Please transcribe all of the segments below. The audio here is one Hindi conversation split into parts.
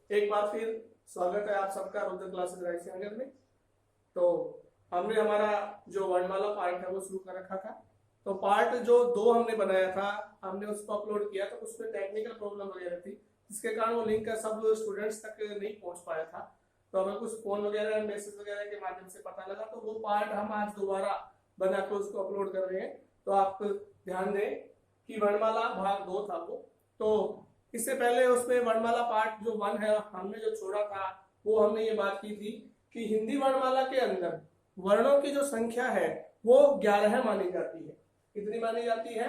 एक बार फिर स्वागत है आप सबका रुद्र क्लासेस राइसिंगर में। तो हमने हमारा जो वर्णमाला पार्ट है वो शुरू कर रखा था। तो पार्ट जो 2 हमने बनाया था, हमने उसको अपलोड किया, तो उसमें टेक्निकल प्रॉब्लम वगैरह थी, जिसके कारण वो लिंक सब स्टूडेंट्स तक नहीं पहुंच पाया था। तो हमें कुछ फोन वगैरह मैसेज वगैरह के माध्यम से पता लगा, तो वो पार्ट हम आज दोबारा बना के उसको अपलोड कर रहे हैं। तो आप ध्यान दें कि वर्णमाला भाग 2 था वो। तो इससे पहले उसमें वर्णमाला पार्ट जो 1 है हमने जो छोड़ा था, वो हमने ये बात की थी कि हिंदी वर्णमाला के अंदर वर्णों की जो संख्या है वो 11 मानी जाती है। कितनी मानी जाती है?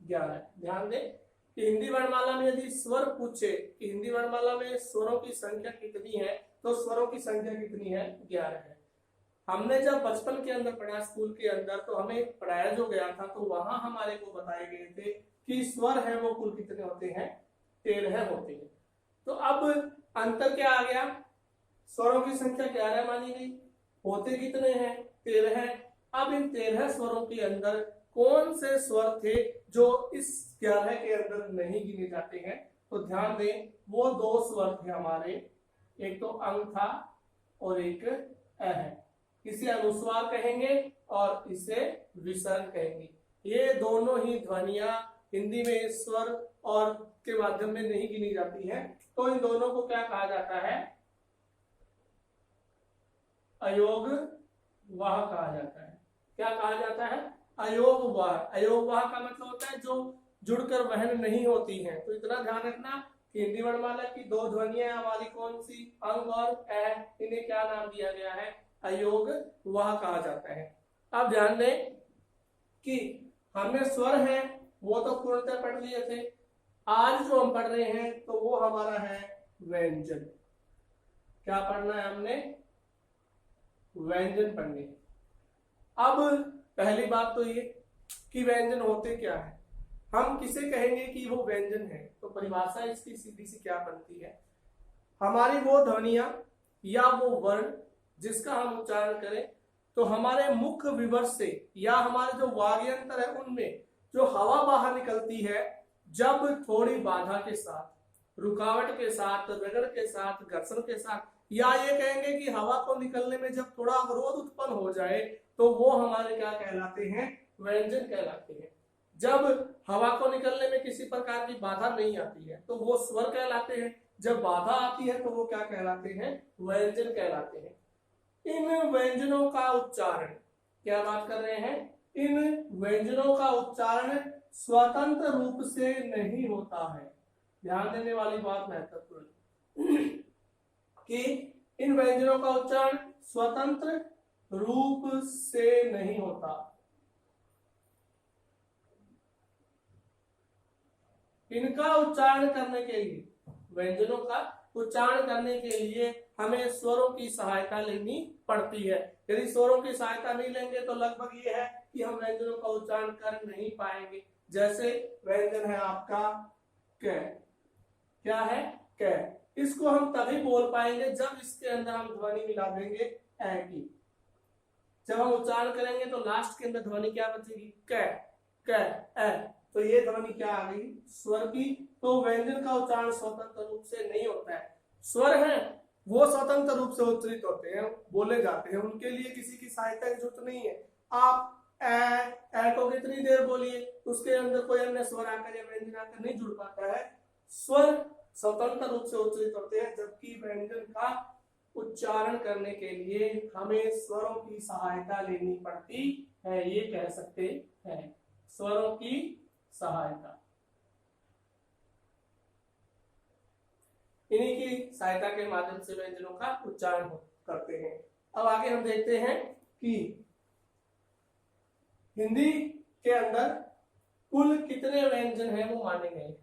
11। ध्यान दें कि हिंदी वर्णमाला में यदि स्वर पूछे कि हिंदी वर्णमाला में स्वरों की संख्या कितनी है, तो स्वरों की संख्या कितनी है? 11 है। हमने जब बचपन के अंदर पढ़ा स्कूल के अंदर, तो हमें पढ़ाया जो गया था, तो वहां हमारे को बताए गए थे कि स्वर है वो कुल कितने होते हैं? 13 होते हैं। तो अब अंतर क्या आ गया? स्वरों की संख्या 11 मानी गई, होते कितने हैं? 13। अब इन 13 स्वरों के अंदर कौन से स्वर थे जो इस 11 के अंदर नहीं गिने जाते हैं? तो ध्यान दें, वो 2 स्वर थे हमारे, एक तो अंग था और एक अ है। इसे अनुस्वार कहेंगे और इसे विसर्ग कहेंगे। ये दोनों ही ध्वनियां हिंदी में स्वर और के माध्यम में नहीं गिनी जाती है। तो इन दोनों को क्या कहा जाता है? अयोग वाह कहा जाता है। क्या कहा जाता है? अयोग वाह। अयोग वाह का मतलब होता है जो जुड़कर वहन नहीं होती हैं। तो इतना ध्यान रखना कि हिंदी वर्णमाला की 2 ध्वनियां हमारी कौन सी? अंग और अ। इन्हें क्या नाम दिया गया है? अयोग वाह कहा जाता है। अब ध्यान दें कि हमने स्वर है वो तो पूर्णतः पढ़ लिए थे। आज जो हम पढ़ रहे हैं तो वो हमारा है व्यंजन। क्या पढ़ना है हमने? व्यंजन पढ़ने। अब पहली बात तो ये कि व्यंजन होते क्या है। हम किसे कहेंगे कि वो व्यंजन है? तो परिभाषा इसकी सीधी सी क्या बनती है? हमारी वो ध्वनियां या वो वर्ण जिसका हम उच्चारण करें तो हमारे मुख विवर्त से या हमारे जो वाग्यंत्र है उनमें जो हवा बाहर निकलती है, जब थोड़ी बाधा के साथ, रुकावट के साथ, रगड़ के साथ, घर्षण के साथ, या ये कहेंगे कि हवा को निकलने में जब थोड़ा अवरोध उत्पन्न हो जाए, तो वो हमारे क्या कहलाते हैं? व्यंजन कहलाते हैं। जब हवा को निकलने में किसी प्रकार की बाधा नहीं आती है तो वो स्वर कहलाते हैं। जब बाधा आती है तो वो क्या कहलाते हैं? व्यंजन कहलाते हैं। इन व्यंजनों का उच्चारण, क्या बात कर रहे हैं? इन व्यंजनों का उच्चारण स्वतंत्र रूप से नहीं होता है। ध्यान देने वाली बात महत्वपूर्ण कि इन व्यंजनों का उच्चारण स्वतंत्र रूप से नहीं होता। इनका उच्चारण करने के लिए, व्यंजनों का उच्चारण करने के लिए हमें स्वरों की सहायता लेनी पड़ती है। यदि स्वरों की सहायता नहीं लेंगे तो लगभग ये है कि हम व्यंजनों का उच्चारण कर नहीं पाएंगे। जैसे व्यंजन है आपका क। क्या है? क। इसको हम तभी बोल पाएंगे जब इसके अंदर हम ध्वनि मिला देंगे ए की। जब हम उच्चारण करेंगे तो लास्ट के अंदर ध्वनि क्या बचेगी? क, क, ए। तो ये ध्वनि क्या आ गई? स्वर की। तो व्यंजन का उच्चारण स्वतंत्र रूप से नहीं होता है। स्वर है वो स्वतंत्र रूप से उच्चरित होते हैं, बोले जाते हैं, उनके लिए किसी की सहायता की जरूरत नहीं है। आप ए को कितनी देर बोलिए, उसके अंदर कोई अन्य स्वर आकर या व्यंजन आकर नहीं जुड़ पाता है। स्वर स्वतंत्र रूप से उच्चरित होते हैं, जबकि व्यंजन का उच्चारण करने के लिए हमें स्वरों की सहायता लेनी पड़ती है। ये कह सकते हैं, स्वरों की सहायता। इन्हीं की सहायता के माध्यम से व्यंजनों का उच्चारण करते हैं। अब आगे हम देखते हैं कि हिंदी के अंदर कुल कितने व्यंजन हैं वो माने गए हैं।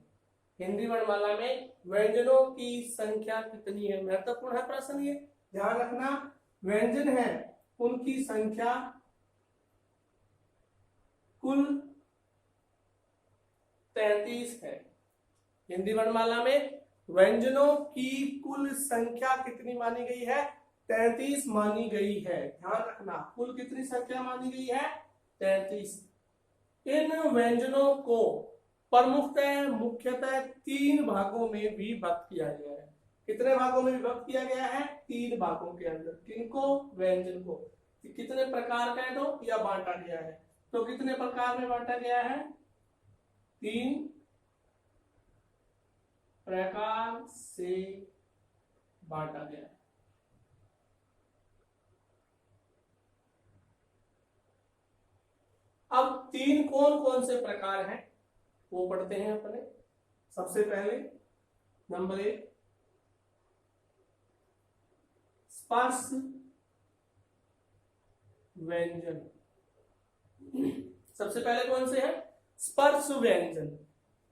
हिंदी वर्णमाला में व्यंजनों की संख्या कितनी है? महत्वपूर्ण है प्रश्न ये, ध्यान रखना। व्यंजन है उनकी संख्या कुल 33 है। हिंदी वर्णमाला में व्यंजनों की कुल संख्या कितनी मानी गई है? 33 मानी गई है। ध्यान रखना, कुल कितनी संख्या मानी गई है? 33। इन व्यंजनों को मुख्यतः 3 भागों में विभक्त किया गया है। कितने भागों में विभक्त किया गया है? 3 भागों के अंदर। किनको? व्यंजन को। कितने प्रकार का है तो या बांटा गया है, तो कितने प्रकार में बांटा गया है? 3 प्रकार से बांटा गया है। अब 3 कौन कौन से प्रकार हैं वो पढ़ते हैं अपने। सबसे पहले नंबर 1 स्पर्श व्यंजन। सबसे पहले कौन से है? स्पर्श व्यंजन।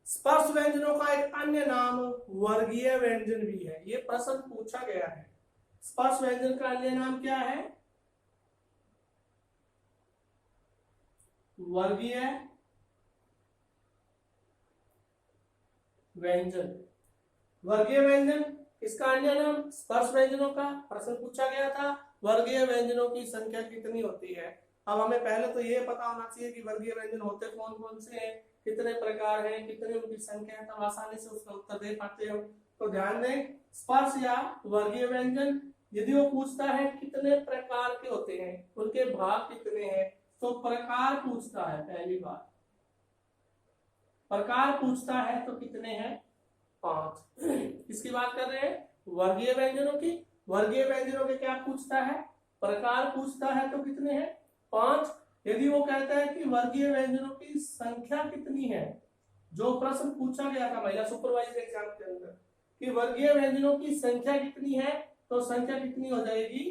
स्पर्श व्यंजनों का एक अन्य नाम वर्गीय व्यंजन भी है। ये प्रश्न पूछा गया है। स्पर्श व्यंजन का अन्य नाम क्या है? वर्गीय व्यंजन। वर्गीय व्यंजन इसका अन्य नाम स्पर्श व्यंजनों का प्रश्न पूछा गया था। वर्गीय व्यंजनों की संख्या कितनी होती है? अब हमें पहले तो ये पता होना चाहिए कि वर्गीय व्यंजन होते कौन कौन से हैं, कितने प्रकार हैं, कितनी उनकी संख्या है, तब आसानी से उसका उत्तर दे पाते हो। तो ध्यान दें, स्पर्श या वर्गीय व्यंजन यदि वो पूछता है कितने प्रकार के होते हैं, उनके भाग कितने हैं, तो प्रकार पूछता है। पहली बात प्रकार पूछता है तो कितने हैं? 5। किसकी बात कर रहे हैं? वर्गीय व्यंजनों की। वर्गीय व्यंजनों के क्या पूछता है? प्रकार पूछता है तो कितने हैं? 5। यदि वो कहता है कि वर्गीय व्यंजनों की संख्या कितनी है, जो प्रश्न पूछा गया था महिला सुपरवाइजर एग्जाम के अंदर कि वर्गीय व्यंजनों की संख्या कितनी है, तो संख्या कितनी हो जाएगी?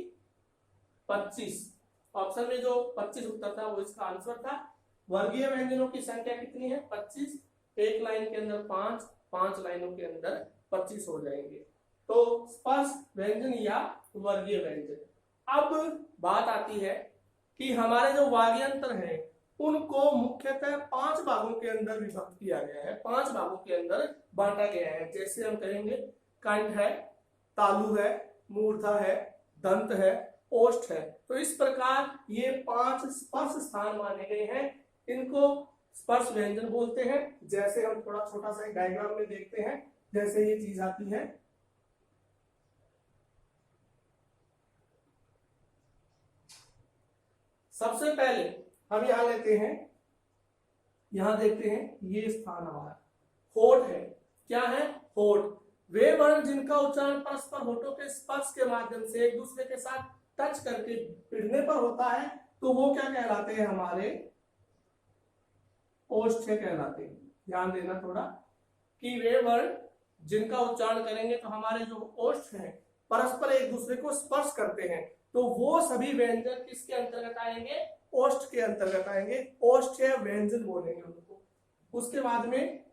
25। ऑप्शन में जो 25 उत्तर था वो इसका आंसर था। वर्गीय व्यंजनों की संख्या कितनी है? 25। एक लाइन के अंदर 5, 5 लाइनों के अंदर 25 हो जाएंगे। तो स्पर्श व्यंजन या वर्गीय व्यंजन। अब बात आती है कि हमारे जो वाग्यंत्र हैं उनको मुख्यतः 5 भागों के अंदर विभक्त किया गया है, 5 भागों के अंदर बांटा गया है। जैसे हम कहेंगे कंठ है, तालु है, मूर्धा है, दंत है, ओष्ठ है। तो इस प्रकार ये 5 स्पर्श स्थान माने गए हैं, इनको स्पर्श व्यंजन बोलते हैं। जैसे हम थोड़ा छोटा सा डायग्राम में देखते हैं, जैसे ये चीज आती है। सबसे पहले हम यहां लेते हैं, यहां देखते हैं ये स्थान हमारा होठ है। क्या है? होठ। वे वर्ण जिनका उच्चारण परस्पर होठों के स्पर्श के माध्यम से एक दूसरे के साथ टच करके भिड़ने पर होता है, तो वो क्या कहलाते हैं? हमारे ओष्ठ कहलाते हैं। ध्यान देना थोड़ा कि वे वर्ण जिनका उच्चारण करेंगे तो हमारे जो ओष्ठ हैं परस्पर एक दूसरे को स्पर्श करते हैं, तो वो सभी व्यंजन किसके अंतर्गत आएंगे? ओष्ठ के अंतर्गत आएंगे। ओष्ठ व्यंजन बोलेंगे उनको। उसके बाद में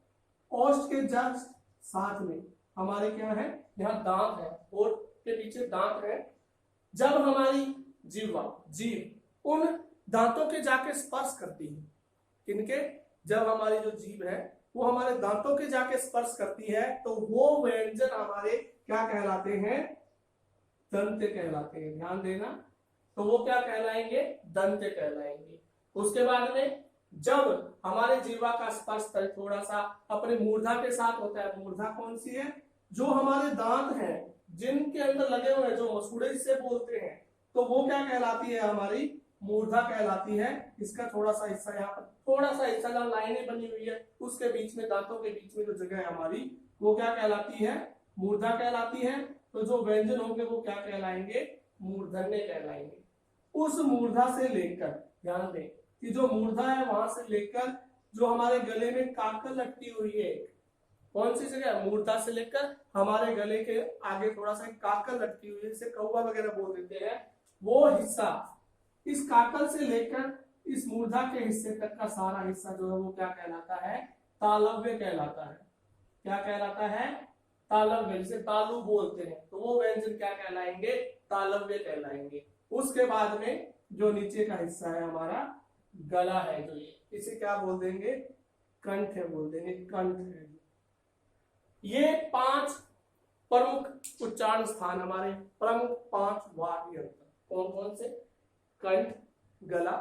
ओष्ठ के जस्ट साथ में हमारे क्या है? यहाँ दांत है, होठ के पीछे दांत है। जब हमारी जीभ उन दांतों के जाके स्पर्श करती है, किनके? जब हमारी जो जीभ है वो हमारे दांतों के जाके स्पर्श करती है, तो वो व्यंजन हमारे क्या कहलाते हैं? दंत कहलाते हैं। ध्यान देना, तो वो क्या कहलाएंगे? दंत कहलाएंगे। उसके बाद में जब हमारे जीवा का स्पर्श थोड़ा सा अपने मूर्धा के साथ होता है, मूर्धा कौन सी है? जो हमारे दांत हैं जिनके अंदर लगे हुए हैं, जो मसूड़े जिसे बोलते हैं, तो वो क्या कहलाती है? हमारी मूर्धा कहलाती है। इसका थोड़ा सा हिस्सा यहाँ पर, थोड़ा सा हिस्सा जहाँ लाइनें बनी हुई है उसके बीच में, दांतों के बीच में जो जगह है हमारी, वो क्या कहलाती है? मूर्धा कहलाती है। तो जो व्यंजन होंगे वो क्या कहलाएंगे? मूर्धन्य कहलाएंगे। उस मूर्धा से लेकर, ध्यान दें कि जो मूर्धा है वहां से लेकर जो हमारे गले में काकल लटकी हुई है, कौन सी जगह? मूर्धा से लेकर हमारे गले के आगे थोड़ा सा काकल लटकी हुई है, जिसे कौवा वगैरह बोल देते हैं, वो हिस्सा, इस काकल से लेकर इस मूर्धा के हिस्से तक का सारा हिस्सा जो है वो क्या कहलाता है? तालव्य कहलाता है। क्या कहलाता है? तालव्य। जिसे तालु बोलते हैं, तो वो व्यंजन क्या कहलाएंगे? तालव्य कहलाएंगे। उसके बाद में जो नीचे का हिस्सा है हमारा गला है, जो इसे क्या बोल देंगे? कंठ है बोल देंगे, कंठ है। ये 5 प्रमुख उच्चारण स्थान हमारे, प्रमुख 5 वाग्यंत्र कौन कौन से? कंठ, गला,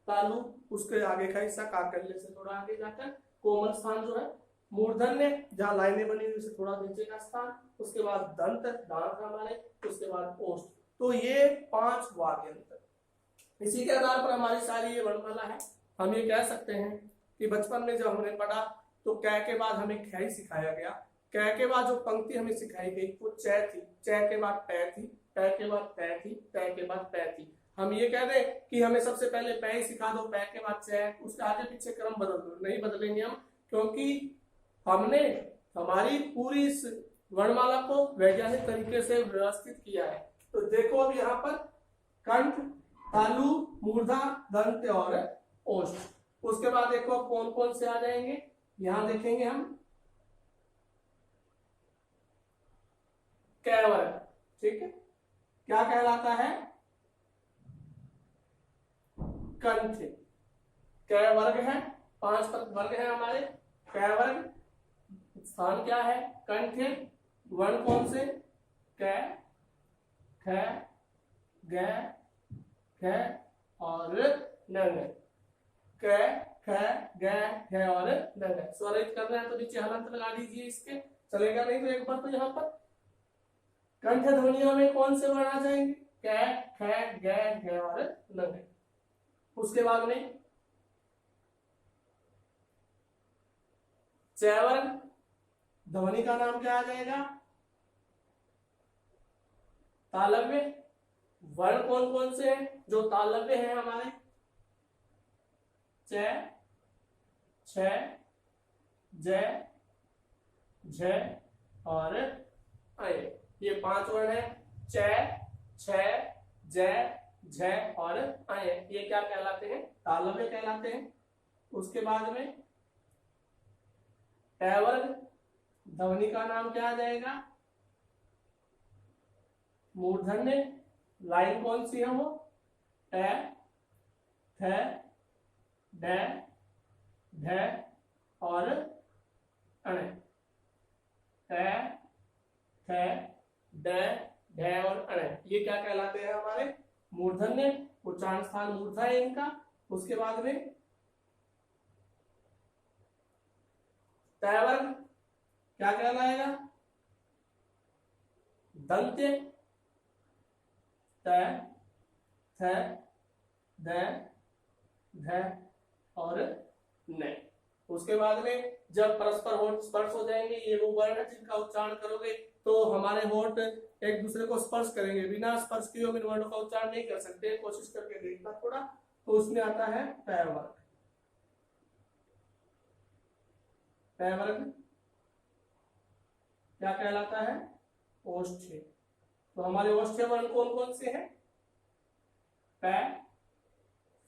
तालु, उसके आगे का हिस्सा काकल्य से थोड़ा आगे जाकर कोमल स्थान जो है मूर्धन्य जहाँ लाइनें बनी हुई उससे थोड़ा नीचे का स्थान, उसके बाद दंत दांत हमारे, उसके बाद ओष्ठ। तो ये 5 वाक्य अंतर। इसी के आधार पर हमारी सारी ये वर्णमाला है। हम ये कह सकते हैं कि बचपन में जब हमने पढ़ा तो कै के बाद हमें ख ही सिखाया गया। कै के बाद जो पंक्ति हमें सिखाई गई वो च थी, च के बाद पै थी, पै के बाद तै थी, तै के बाद पै थी। हम ये कह दें कि हमें सबसे पहले पै ही सिखा दो, पै के बाद च, उसके आगे पीछे क्रम बदल दो, नहीं बदलेंगे हम, क्योंकि हमने हमारी पूरी इस वर्णमाला को वैज्ञानिक तरीके से व्यवस्थित किया है। तो देखो अब यहाँ पर कंठ, तालु, मूर्धा, दंत और ओष्ठ। उसके बाद देखो कौन कौन से आ जाएंगे, यहां देखेंगे हम कै वर्ग। ठीक है, क्या कहलाता है? कंठ। कै वर्ग है, 5 वर्ग है हमारे। कै वर्ग स्थान क्या है? कंठ। वर्ण कौन से? कै, ख, ग, ख और नंग। क, ख, ग, ख और नंग। स्वरित करना है तो नीचे हलंत लगा दीजिए, इसके चलेगा नहीं तो एक बार तो यहाँ पर कंठ ध्वनियों में कौन से वर्ण आ जाएंगे? क, ख, ग, घ और नंग। उसके बाद में च वर्ग, ध्वनि का नाम क्या आ जाएगा? तालव्य। वर्ण कौन कौन से हैं जो तालव्य हैं हमारे? च, छ, ज, झ और अय। ये 5 वर्ण है। च, छ, ज, झ और अय। ये क्या कहलाते हैं? तालव्य कहलाते हैं। उसके बाद में ट वर्ग, ध्वनि का नाम क्या आ जाएगा? मूर्धन्य। लाइन कौन सी है वो? ट, थ, ड, ढ और अण। ट, थ, ड, ढ और अण। ये क्या कहलाते हैं हमारे? मूर्धन्य। उच्चारण स्थान मूर्धा है इनका। उसके बाद में त वर्ग क्या कहलाएगा? दंत्य। त, थ, द, ध और न। उसके बाद में जब परस्पर होंठ स्पर्श हो जाएंगे, ये वो वर्ण है जिनका उच्चारण करोगे तो हमारे होंठ एक दूसरे को स्पर्श करेंगे। बिना स्पर्श किए हम इन वर्णों का उच्चारण नहीं कर सकते, कोशिश करके देखना थोड़ा। तो उसमें आता है पै वर्ग। पै वर्ग क्या कहलाता है? ओष्ठ्य। तो हमारे ओष्ठ्य वर्ण कौन कौन से हैं? पै,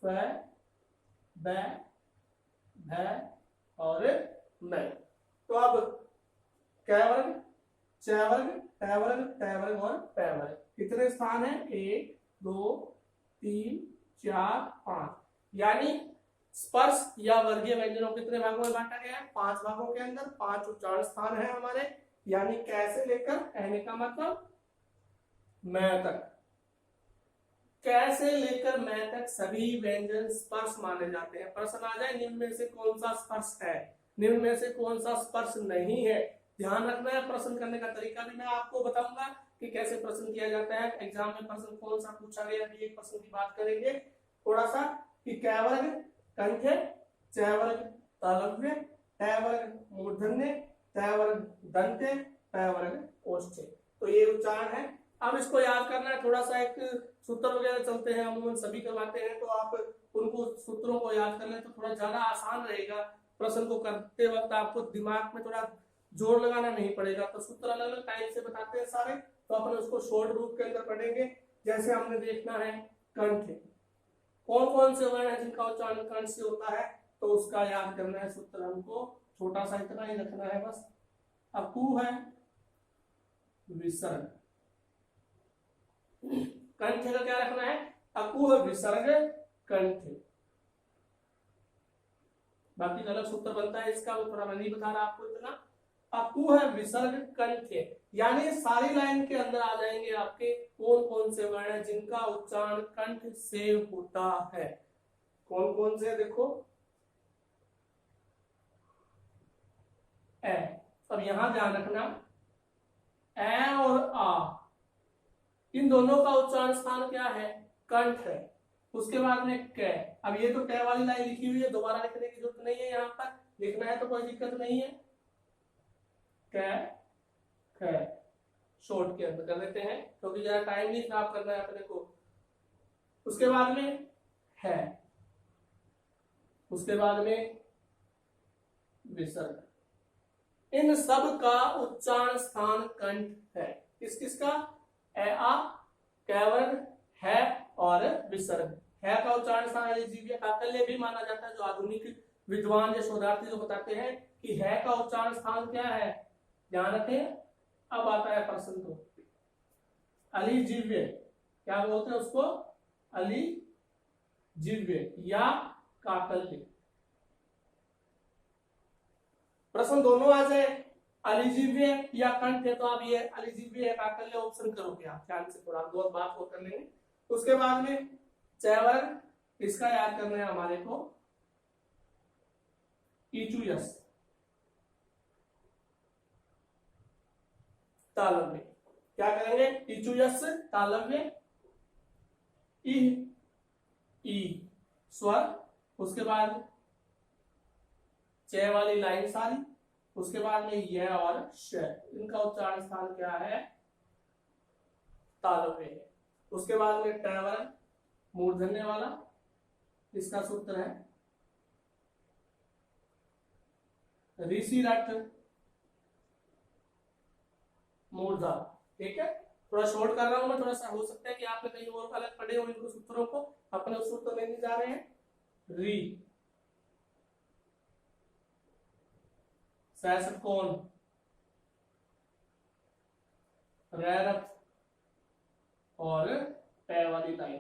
फ, ब, भ और न। तो अब कै वर्ग, च वर्ग, ट वर्ग, ट वर्ग और पै वर्ग। कितने स्थान है? 1, 2, 3, 4, 5। यानी स्पर्श या वर्गीय व्यंजनों कितने भागों में बांटा गया है? 5 भागों के अंदर 5 उच्चारण स्थान है हमारे। यानी कैसे लेकर, कहने का मतलब मैं तक, कैसे लेकर मैं तक सभी व्यंजन स्पर्श माने जाते हैं। प्रश्न आ जाए निम्न में से कौन सा स्पर्श है, निम्न में से कौन सा स्पर्श नहीं है। ध्यान रखना है। प्रश्न करने का तरीका भी मैं आपको बताऊंगा कि कैसे प्रश्न किया जाता है। एग्जाम में प्रश्न कौन सा पूछा गया, अभी एक प्रश्न की बात करेंगे थोड़ा सा कि कै वर्ग कंठ, च वर्ग तालव्य, ट वर्ग मूर्धन्य, त वर्ग दंत्य, पै वर्ग ओष्ठ्य। तो ये उच्चारण है। अब इसको याद करना है थोड़ा सा। एक सूत्र वगैरह चलते हैं, अमूमन सभी करवाते हैं, तो आप उनको सूत्रों को याद कर लें तो थोड़ा ज्यादा आसान रहेगा। प्रश्न को करते वक्त आपको दिमाग में थोड़ा जोर लगाना नहीं पड़ेगा। तो सूत्र अलग अलग टाइप से बताते हैं सारे, तो अपन उसको शॉर्ट रूप के अंदर पढ़ेंगे। जैसे हमने देखना है कंठ, कौन कौन से वर्ण है जिनका उच्चारण कंठ से होता है, तो उसका याद करना है सूत्र। हमको छोटा सा इतना ही रखना है बस। अकु है विसर्ग, कंठ का क्या रखना है? अकु है विसर्ग कंठ। बाकी अलग सूत्र बनता है इसका, वो थोड़ा मैं नहीं बता रहा आपको इतना। अकु है विसर्ग कंठ, यानी सारी लाइन के अंदर आ जाएंगे आपके कौन कौन से वर्ण है जिनका उच्चारण कंठ से होता है। कौन कौन से? देखो ए। अब यहां ध्यान रखना, ए और आ, इन दोनों का उच्चारण स्थान क्या है? कंठ है। उसके बाद में कै। अब ये तो कै वाली लाइन लिखी हुई है, दोबारा लिखने की जरूरत नहीं है, यहाँ पर लिखना है तो कोई दिक्कत नहीं है। कै कै शॉर्ट के अंदर कर देते हैं क्योंकि ज्यादा टाइम नहीं खराब करना है अपने को। उसके बाद में है, उसके बाद में विसर्ग। इन सब का उच्चारण स्थान कंठ है। किस किस का? ए आ, कैवर्ग, है और विसर्ग। है का उच्चारण स्थान जीव्य काकल्य भी माना जाता है, जो आधुनिक विद्वान या शोधार्थी जो बताते हैं कि है का उच्चारण स्थान क्या है, ध्यान रखें। अब आता है प्रश्न तो अली जीव्य, क्या बोलते हैं उसको? अली जीव्य या काकल्य। प्रश्न दोनों आ जाए, अलिजीव्य या कंठ है, तो आप ये अलिजीव्य या काकल्य ऑप्शन करोगे आप ध्यान से, थोड़ा दो बात को कर लेंगे। उसके बाद में चैवर्ग, इसका याद करना है हमारे को, ईचु यस तालव्य। क्या करेंगे? ईचु यस तालव्य, ई स्वर, उसके बाद च वाली लाइन सारी, उसके बाद में य और श, इनका उच्चारण स्थान क्या है? तालव्य है। उसके बाद में टैवर्ग मूर्धन्य वाला, इसका सूत्र है ऋषि रट मूर्धा। ठीक है, थोड़ा शॉर्ट कर रहा हूं मैं, थोड़ा सा हो सकता है कि आपने कहीं और अलग पढ़े हो इनको सूत्रों को, अपने उस सूत्र में नहीं जा रहे हैं। री कौन, रैरथ और पै वाली लाइन,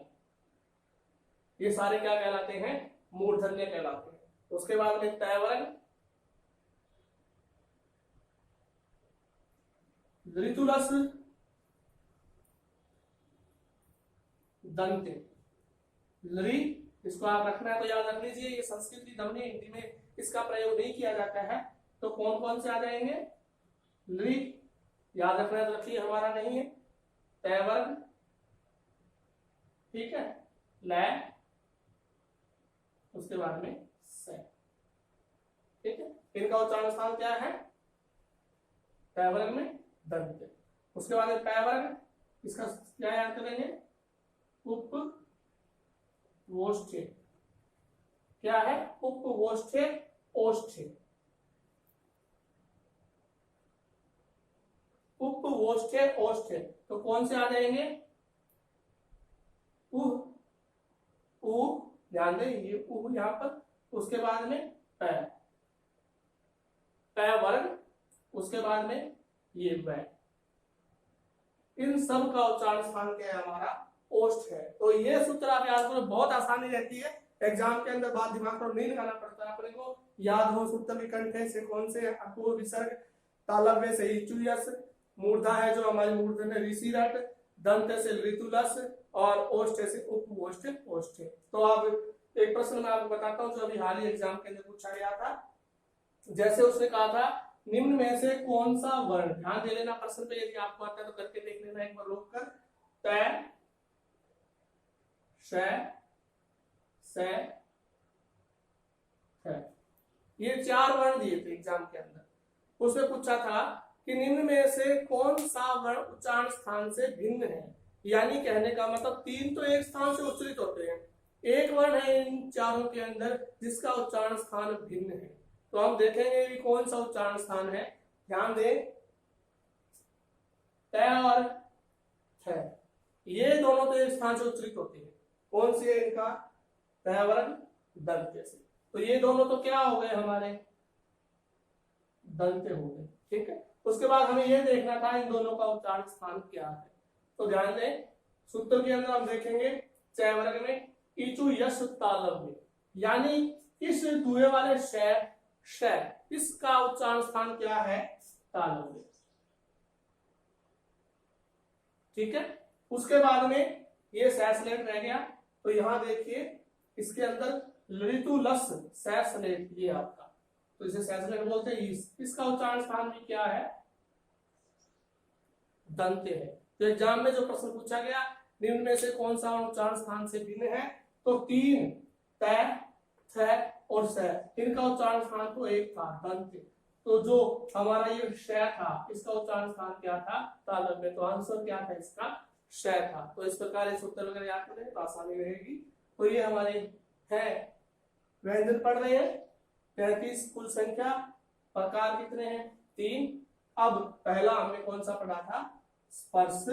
ये सारे क्या कहलाते हैं? मूर्धन्य कहलाते हैं। उसके बाद में तैवर्ग, ऋतुरस दंते, लरी, इसको आप रखना है तो याद रख लीजिए, ये संस्कृत ध्वनि, हिंदी में इसका प्रयोग नहीं किया जाता है। तो कौन कौन से आ जाएंगे? लरी याद रखना है तो रखिए, हमारा नहीं है। तैवर्ग, ठीक है, लय, उसके बाद में से। ठीक है, इनका उच्चारण स्थान क्या है? पैवर्ग में दंत। उसके बाद में पैवर्ग, इसका क्या याद करेंगे? उपवोष्ठ्य। क्या है? उपवोष्ठ्य ओष्ठ्य, उपवोष्ठ्य ओष्ठ्य। तो कौन से आ जाएंगे? ध्यान दें, ये यहां पर, उसके बाद में पै, पै वर्ग, उसके बाद में ये वै, इन सब का उच्चारण स्थान क्या है? हमारा ओष्ठ है। तो ये सूत्र आप याद करो, बहुत आसानी रहती है एग्जाम के अंदर, बात दिमाग पर नहीं लगाना पड़ता अपने को, याद हो सूत्र विकंठ से कौन से अपूर्व विसर्ग, तालव्य से ईचु यस, मूर्धा है जो हमारी मूर्धन्य ऋषि रट, दंत से ऋतुलस और ओष्ठ से उपवोष्ठ ओष्ठ। तो अब एक प्रश्न मैं आपको बताता हूं जो अभी हाल ही एग्जाम के अंदर पूछा गया था। जैसे उसने कहा था निम्न में से कौन सा वर्ण, ध्यान दे लेना प्रश्न पे, यदि आपको आता है तो करके देख लेना एक बार रोक कर। तय, श, से, थ, ये चार वर्ण दिए थे एग्जाम के अंदर। उसमें पूछा था कि निम्न में से कौन सा वर्ण उच्चारण स्थान से भिन्न है, यानी कहने का मतलब तीन तो एक स्थान से उच्चरित होते हैं, एक वर्ण है इन चारों के अंदर जिसका उच्चारण स्थान भिन्न है। तो हम देखेंगे कि कौन सा उच्चारण स्थान है। ध्यान दें, तय और थ, ये दोनों तो एक स्थान से उच्चरित होते हैं। कौन सी है इनका? तय वर्ग दंत से। तो ये दोनों तो क्या हो गए हमारे? दंते हो गए। ठीक है, उसके बाद हमें यह देखना था इन दोनों का उच्चारण स्थान क्या है। तो ध्यान दें, सूत्र के अंदर हम देखेंगे चय वर्ग में ईचु यश तालव्य, यानी इस दुए वाले श, इसका उच्चारण स्थान क्या है? तालव्य। ठीक है, उसके बाद में ये सैसलेट रह गया। तो यहां देखिए इसके अंदर ऋतुलस सैसलेट, ये आपका तो इसे सैसलेट बोलते हैं। इसका उच्चारण स्थान भी क्या है? दंत्य है। तो एग्जाम में जो प्रश्न पूछा गया, निम्न में से कौन सा उच्चारण स्थान से भिन्न है? तो 3 त, थ और स, इनका उच्चारण स्थान तो एक था, दंत्य। तो जो हमारा ये श था, इसका उच्चारण स्थान क्या था? तालव्य में। तो आंसर क्या था इसका? श था। तो इस प्रकार इस उत्तर वगैरह याद करें तो आसानी रहेगी। तो ये हमारे है व्यंजन पढ़ रहे हैं 33 कुल संख्या, प्रकार कितने हैं? 3। अब पहला हमने कौन सा पढ़ा था? स्पर्श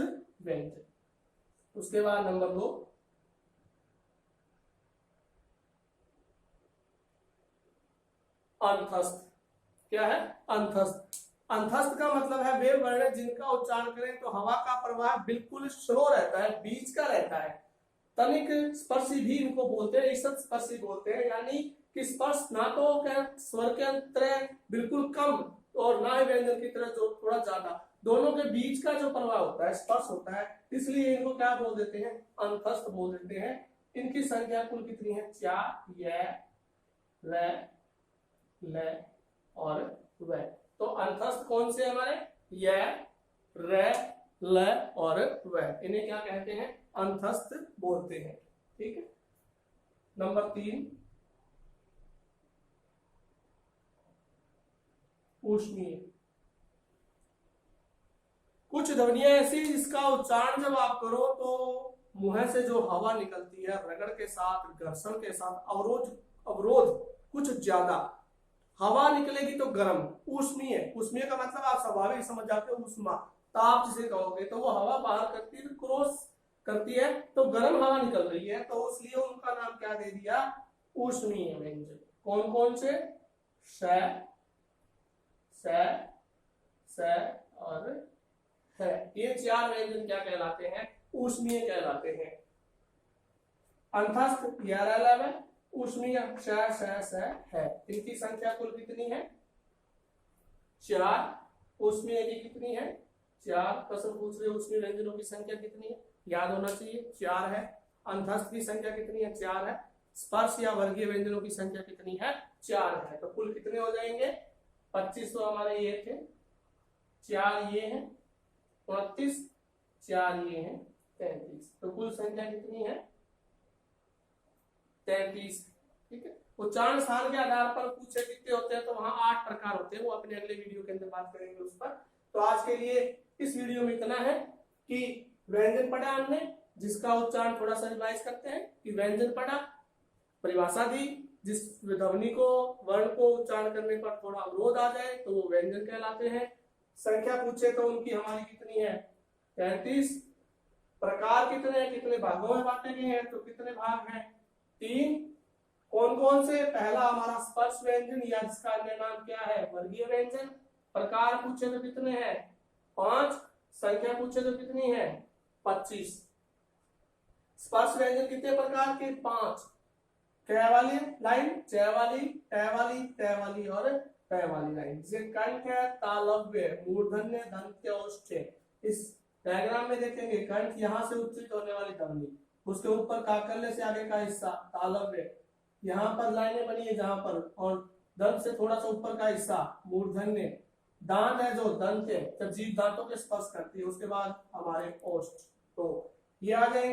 व्यंजन। उसके बाद नंबर 2 अंतस्थ। क्या है? अंतस्थ। अंतस्थ का मतलब है वे वर्ण जिनका उच्चारण करें तो हवा का प्रवाह बिल्कुल स्लो रहता है, बीच का रहता है। तनिक स्पर्शी भी इनको बोलते हैं, ईषद स्पर्शी बोलते हैं, यानी कि स्पर्श ना तो स्वर के अंतर बिल्कुल कम और ना ही व्यंजन की तरह जो थोड़ा ज्यादा, दोनों के बीच का जो प्रवाह होता है, स्पर्श होता है, इसलिए इनको क्या बोल देते हैं? अंतस्थ बोल देते हैं। इनकी संख्या कुल कितनी है? 4, य, र, ल और व। तो अंतस्थ कौन से हमारे? य, र, ल और व, इन्हें क्या कहते हैं? अंतस्थ बोलते हैं। ठीक है। नंबर 3 ऊष्मीय। कुछ ध्वनियां ऐसी जिसका उच्चारण जब आप करो तो मुंह से जो हवा निकलती है, रगड़ के साथ, घर्षण के साथ, अवरोध कुछ ज्यादा हवा निकलेगी तो गर्म, ऊष्मीय। ऊष्मीय का मतलब आप स्वाभाविक समझ जाते हो, ऊष्मा, ताप जिसे कहोगे। तो वो हवा बाहर करती है, क्रॉस करती है तो गर्म हवा निकल रही है, तो इसलिए उनका नाम क्या दे दिया? ऊष्मीय व्यंजन। कौन कौन से? श, स, स और है। ये 4 व्यंजन क्या कहलाते हैं? ऊष्मीय कहलाते हैं। अंतस्थ में ऊष्मीय श, स है। इनकी संख्या कुल कितनी है? 4। ऊष्मीय की कितनी है? 4। प्रश्न पूछ रहे ऊष्मीय व्यंजनों की संख्या कितनी है? याद होना चाहिए, 4 है। अंतस्थ की संख्या कितनी है? 4 है। स्पर्श या वर्गीय व्यंजनों की संख्या कितनी है? 4 है। तो कुल कितने हो जाएंगे? 25 तो हमारे ये थे, 4 ये हैं 29, 4 ये हैं 33। तो कुल संख्या कितनी है? 33। ठीक है। उच्चारण स्थान के आधार पर पूछे कितने होते हैं तो वहां 8 प्रकार होते हैं, वो अपने अगले वीडियो के अंदर बात करेंगे उस पर। तो आज के लिए इस वीडियो में इतना है कि व्यंजन पढ़ा हमने, जिसका उच्चारण थोड़ा सा रिवाइज करते हैं कि व्यंजन पढ़ा, परिभाषा दी, जिस ध्वनि को, वर्ण को उच्चारण करने पर थोड़ा अवरोध आ जाए तो वो व्यंजन कहलाते हैं। संख्या पूछे तो उनकी हमारी कितनी है? 33। प्रकार कितने हैं, कितने भागों में बांटे गए हैं तो कितने भाग हैं? 3। कौन कौन से? पहला हमारा स्पर्श व्यंजन या जिसका अन्य नाम क्या है? वर्गीय व्यंजन। प्रकार पूछे तो कितने हैं? 5। संख्या पूछे तो कितनी है? 25। स्पर्श व्यंजन कितने प्रकार के? 5। क वाली लाइन, च वाली, ट वाली, त वाली और प वाली लाइन, जिसे कंठ है, तालव्य, मूर्धन्य, दंत्य, औष्ठ्य। इस डायग्राम में देखेंगे कंठ यहाँ से उच्चित होने वाली ध्वनि, उसके ऊपर काकल्य से आगे का हिस्सा तालव्य, यहाँ पर लाइनें बनी है जहां पर, और दंत से थोड़ा सा ऊपर का हिस्सा मूर्धन्य, दांत है जो दंत है, जब जीभ दांतों के स्पर्श करती है, उसके बाद हमारे ओष्ठ। तो ये आ जाएंगे।